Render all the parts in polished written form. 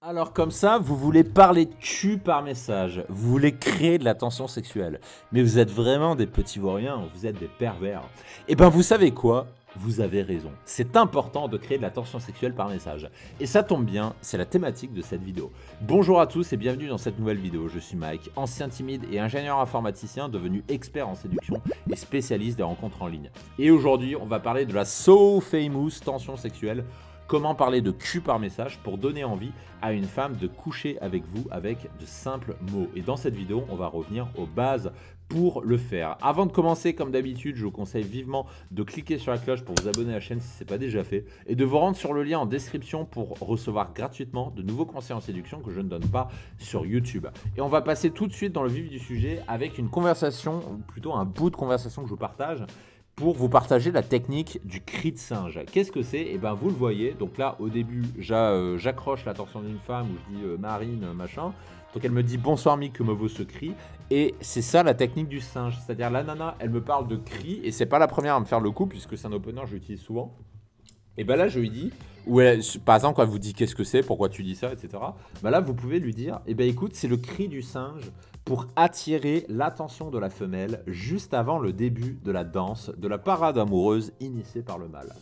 Alors comme ça, vous voulez parler de cul par message, vous voulez créer de la tension sexuelle, mais vous êtes vraiment des petits vauriens, vous êtes des pervers. Eh ben vous savez quoi? Vous avez raison, c'est important de créer de la tension sexuelle par message. Et ça tombe bien, c'est la thématique de cette vidéo. Bonjour à tous et bienvenue dans cette nouvelle vidéo, je suis Mike, ancien timide et ingénieur informaticien devenu expert en séduction et spécialiste des rencontres en ligne. Et aujourd'hui, on va parler de la so famous tension sexuelle. Comment parler de cul par message pour donner envie à une femme de coucher avec vous avec de simples mots. Et dans cette vidéo, on va revenir aux bases pour le faire. Avant de commencer, comme d'habitude, je vous conseille vivement de cliquer sur la cloche pour vous abonner à la chaîne si ce n'est pas déjà fait et de vous rendre sur le lien en description pour recevoir gratuitement de nouveaux conseils en séduction que je ne donne pas sur YouTube. Et on va passer tout de suite dans le vif du sujet avec une conversation, ou plutôt un bout de conversation que je vous partage, pour vous partager la technique du cri de singe. Qu'est-ce que c'est? Et bien vous le voyez, donc là au début j'accroche l'attention d'une femme où je dis Marine machin, donc elle me dit bonsoir Mick, que me vaut ce cri, et c'est ça la technique du singe, c'est-à-dire la nana elle me parle de cri, et c'est pas la première à me faire le coup puisque c'est un opener que j'utilise souvent. Et ben là je lui dis, par exemple quand elle vous dit qu'est-ce que c'est, pourquoi tu dis ça, etc. Ben là vous pouvez lui dire, eh ben écoute, c'est le cri du singe pour attirer l'attention de la femelle juste avant le début de la danse, de la parade amoureuse initiée par le mâle.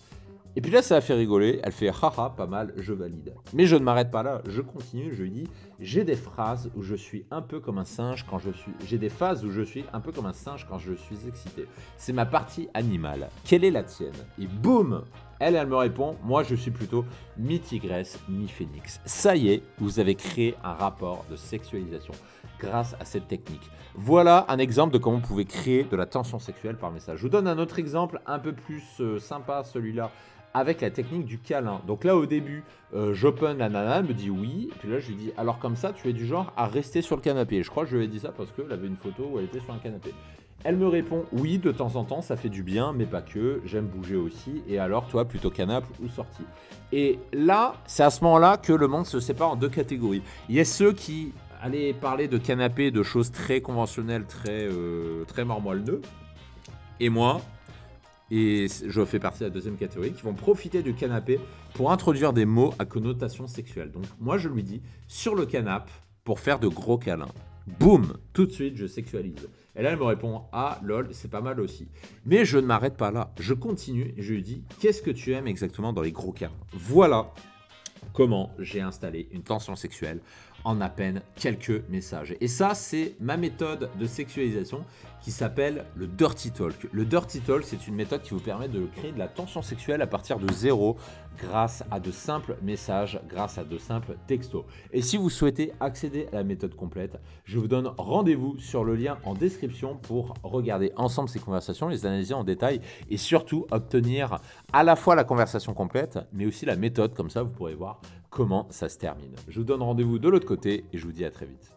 Et puis là ça a fait rigoler, elle fait haha pas mal, je valide. Mais je ne m'arrête pas là, je continue, je lui dis, j'ai des phrases où je suis un peu comme un singe quand je suis... J'ai des phases où je suis un peu comme un singe quand je suis excité. C'est ma partie animale. Quelle est la tienne? Et boum, elle me répond, moi je suis plutôt mi-tigresse, mi-phénix. Ça y est, vous avez créé un rapport de sexualisation grâce à cette technique. Voilà un exemple de comment vous pouvez créer de la tension sexuelle par message. Je vous donne un autre exemple un peu plus sympa, celui-là, avec la technique du câlin. Donc là au début, j'open la nana, elle me dit oui, et puis là je lui dis, alors comme ça tu es du genre à rester sur le canapé. Et je crois que je lui ai dit ça parce qu'elle avait une photo où elle était sur un canapé. Elle me répond oui, de temps en temps ça fait du bien, mais pas que, j'aime bouger aussi. Et alors toi, plutôt canapé ou sortie? Et là, c'est à ce moment-là que le monde se sépare en deux catégories. Il y a ceux qui allaient parler de canapé, de choses très conventionnelles, très marmoileux. Et moi, et je fais partie de la deuxième catégorie, qui vont profiter du canapé pour introduire des mots à connotation sexuelle. Donc moi je lui dis sur le canapé pour faire de gros câlins. Boum, tout de suite je sexualise. Et là elle me répond ah lol, c'est pas mal aussi. Mais je ne m'arrête pas là, je continue et je lui dis qu'est-ce que tu aimes exactement dans les gros câlins? Voilà comment j'ai installé une tension sexuelle en à peine quelques messages. Et ça, c'est ma méthode de sexualisation qui s'appelle le Dirty Talk. Le Dirty Talk, c'est une méthode qui vous permet de créer de la tension sexuelle à partir de zéro grâce à de simples messages, grâce à de simples textos. Et si vous souhaitez accéder à la méthode complète, je vous donne rendez-vous sur le lien en description pour regarder ensemble ces conversations, les analyser en détail et surtout obtenir à la fois la conversation complète, mais aussi la méthode, comme ça vous pourrez voir comment ça se termine. Je vous donne rendez-vous de l'autre côté et je vous dis à très vite.